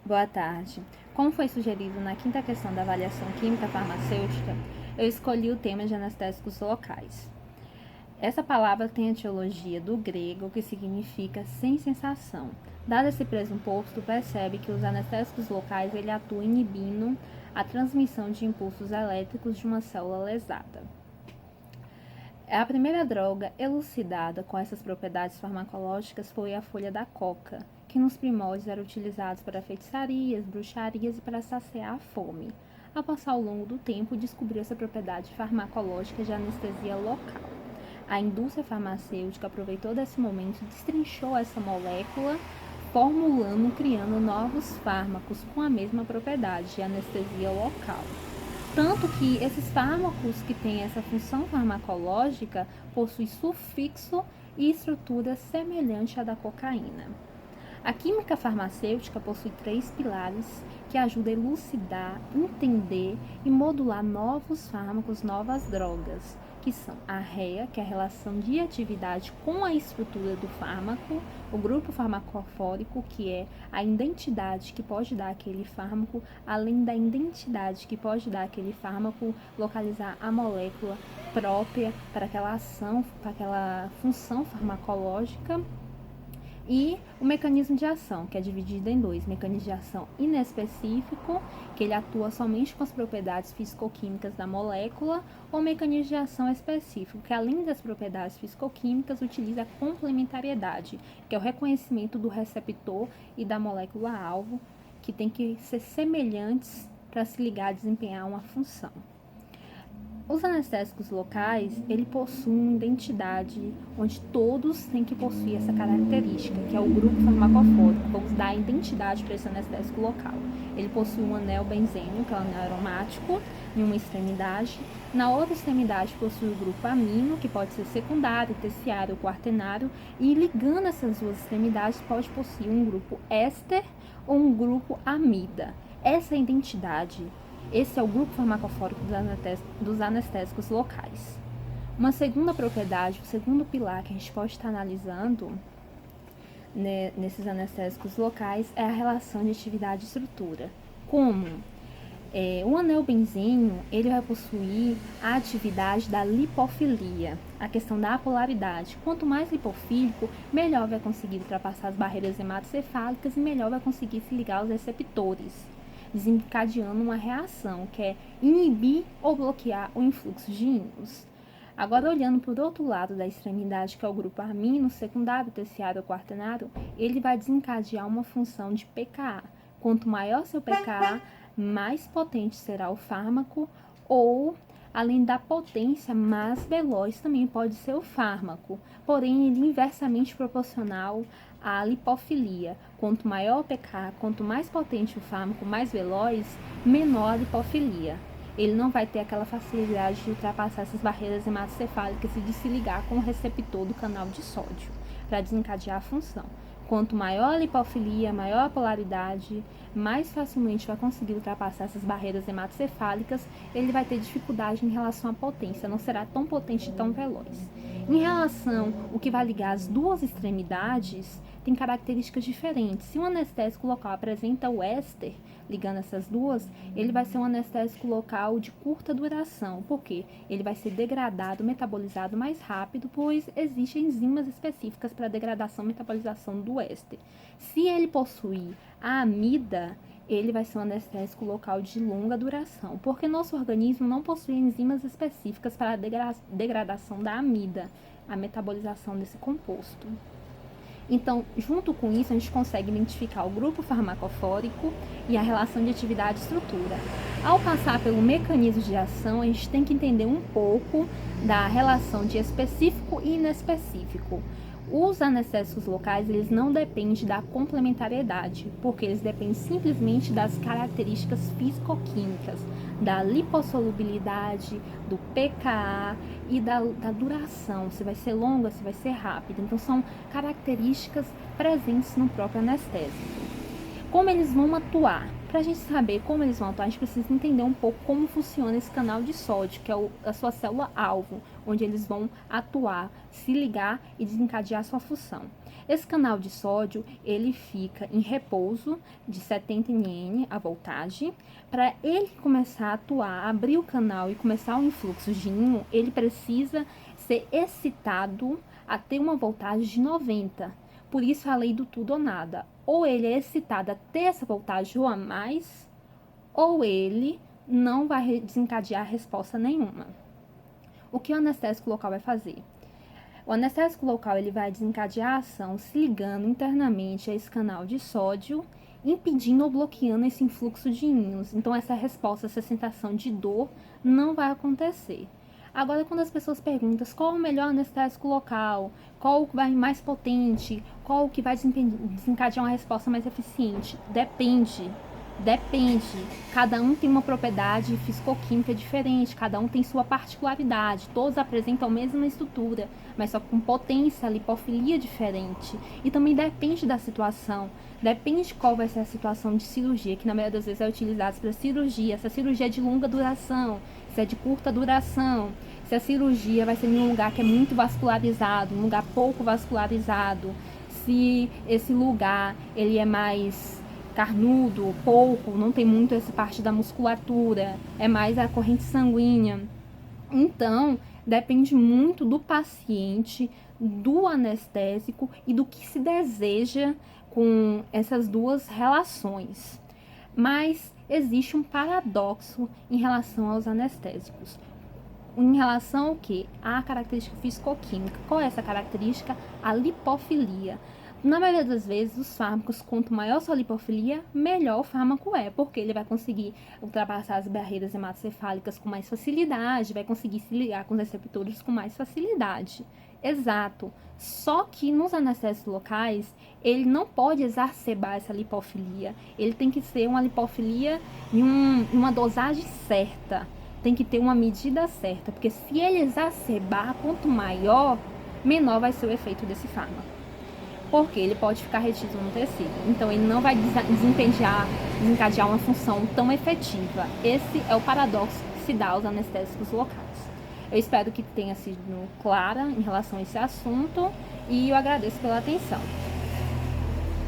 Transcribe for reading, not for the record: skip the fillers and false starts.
Boa tarde. Como foi sugerido na quinta questão da avaliação química farmacêutica, eu escolhi o tema de anestésicos locais. Essa palavra tem a etiologia do grego, que significa sem sensação. Dado esse pressuposto, percebe que os anestésicos locais ele atuam inibindo a transmissão de impulsos elétricos de uma célula lesada. A primeira droga elucidada com essas propriedades farmacológicas foi a folha da coca, que nos primórdios era utilizada para feitiçarias, bruxarias e para saciar a fome. Ao passar ao longo do tempo, descobriu essa propriedade farmacológica de anestesia local. A indústria farmacêutica aproveitou desse momento e destrinchou essa molécula, formulando e criando novos fármacos com a mesma propriedade de anestesia local. Tanto que esses fármacos que têm essa função farmacológica possuem sufixo e estrutura semelhante à da cocaína. A química farmacêutica possui 3 pilares que ajudam a elucidar, entender e modular novos fármacos, novas drogas, que são a REA, que é a relação de atividade com a estrutura do fármaco, o grupo farmacofórico, que é a identidade que pode dar aquele fármaco, além da identidade que pode dar aquele fármaco, localizar a molécula própria para aquela ação, para aquela função farmacológica, e o mecanismo de ação, que é dividido em 2, mecanismo de ação inespecífico, que ele atua somente com as propriedades fisicoquímicas da molécula, ou mecanismo de ação específico, que além das propriedades fisicoquímicas, utiliza a complementariedade, que é o reconhecimento do receptor e da molécula-alvo, que tem que ser semelhantes para se ligar a desempenhar uma função. Os anestésicos locais, ele possuem uma identidade onde todos têm que possuir essa característica, que é o grupo farmacofórico. Vamos dar a identidade para esse anestésico local. Ele possui um anel benzênio, que é um anel aromático, em uma extremidade. Na outra extremidade possui o grupo amino, que pode ser secundário, terciário ou quaternário. E ligando essas duas extremidades, pode possuir um grupo éster ou um grupo amida. Essa é a identidade. Esse é o grupo farmacofórico dos anestésicos locais. Uma segunda propriedade, o segundo pilar que a gente pode estar analisando nesses anestésicos locais é a relação de atividade e estrutura. Como? O anel benzênio, ele vai possuir a atividade da lipofilia, a questão da apolaridade. Quanto mais lipofílico, melhor vai conseguir ultrapassar as barreiras hematocefálicas e melhor vai conseguir se ligar aos receptores, desencadeando uma reação, que é inibir ou bloquear o influxo de íons. Agora, olhando para o outro lado da extremidade, que é o grupo amino, secundário, terciário ou quaternário, ele vai desencadear uma função de pKa. Quanto maior seu pKa, mais potente será o fármaco, ou, além da potência, mais veloz também pode ser o fármaco, porém ele é inversamente proporcional à lipofilia. Quanto maior o pKa, quanto mais potente o fármaco, mais veloz, menor a lipofilia. Ele não vai ter aquela facilidade de ultrapassar essas barreiras hematocefálicas e de se ligar com o receptor do canal de sódio para desencadear a função. Quanto maior a lipofilia, maior a polaridade, mais facilmente vai conseguir ultrapassar essas barreiras hematocefálicas, ele vai ter dificuldade em relação à potência, não será tão potente e tão veloz. Em relação ao que vai ligar as duas extremidades, tem características diferentes. Se um anestésico local apresenta o éster, ligando essas duas, ele vai ser um anestésico local de curta duração. Por quê? Ele vai ser degradado, metabolizado mais rápido, pois existem enzimas específicas para degradação e metabolização do éster. Se ele possuir a amida, ele vai ser um anestésico local de longa duração, porque nosso organismo não possui enzimas específicas para a degradação da amida, a metabolização desse composto. Então, junto com isso, a gente consegue identificar o grupo farmacofórico e a relação de atividade e estrutura. Ao passar pelo mecanismo de ação, a gente tem que entender um pouco da relação de específico e inespecífico. Os anestésicos locais, eles não dependem da complementariedade, porque eles dependem simplesmente das características fisicoquímicas, da lipossolubilidade, do pKa e da duração, se vai ser longa, se vai ser rápida. Então, são características presentes no próprio anestésico. Como eles vão atuar? Para a gente saber como eles vão atuar, a gente precisa entender um pouco como funciona esse canal de sódio, que é a sua célula-alvo, onde eles vão atuar, se ligar e desencadear a sua função. Esse canal de sódio, ele fica em repouso de 70 nN a voltagem. Para ele começar a atuar, abrir o canal e começar o influxo de íon, ele precisa ser excitado a ter uma voltagem de 90. Por isso a lei do tudo ou nada. Ou ele é excitado a ter essa voltagem ou a mais, ou ele não vai desencadear resposta nenhuma. O que o anestésico local vai fazer? O anestésico local ele vai desencadear a ação se ligando internamente a esse canal de sódio, impedindo ou bloqueando esse influxo de íons. Então, essa resposta, essa sensação de dor não vai acontecer. Agora, quando as pessoas perguntam qual o melhor anestésico local, qual o que vai mais potente, qual o que vai desencadear uma resposta mais eficiente, depende. Cada um tem uma propriedade fisicoquímica diferente, cada um tem sua particularidade, todos apresentam a mesma estrutura, mas só com potência, lipofilia diferente. E também depende da situação, depende de qual vai ser a situação de cirurgia, que na maioria das vezes é utilizada para cirurgia, se a cirurgia é de longa duração, se é de curta duração, se a cirurgia vai ser em um lugar que é muito vascularizado, um lugar pouco vascularizado, se esse lugar ele é mais carnudo, pouco, não tem muito essa parte da musculatura, é mais a corrente sanguínea. Então, depende muito do paciente, do anestésico e do que se deseja com essas duas relações. Mas existe um paradoxo em relação aos anestésicos. Em relação ao quê? À característica fisicoquímica. Qual é essa característica? A lipofilia. Na maioria das vezes, os fármacos, quanto maior sua lipofilia, melhor o fármaco é, porque ele vai conseguir ultrapassar as barreiras hematocefálicas com mais facilidade, vai conseguir se ligar com os receptores com mais facilidade. Exato. Só que nos anestésicos locais, ele não pode exacerbar essa lipofilia. Ele tem que ser uma lipofilia em uma dosagem certa. Tem que ter uma medida certa, porque se ele exacerbar, quanto maior, menor vai ser o efeito desse fármaco. Porque ele pode ficar retido no tecido. Então, ele não vai desencadear uma função tão efetiva. Esse é o paradoxo que se dá aos anestésicos locais. Eu espero que tenha sido clara em relação a esse assunto e eu agradeço pela atenção.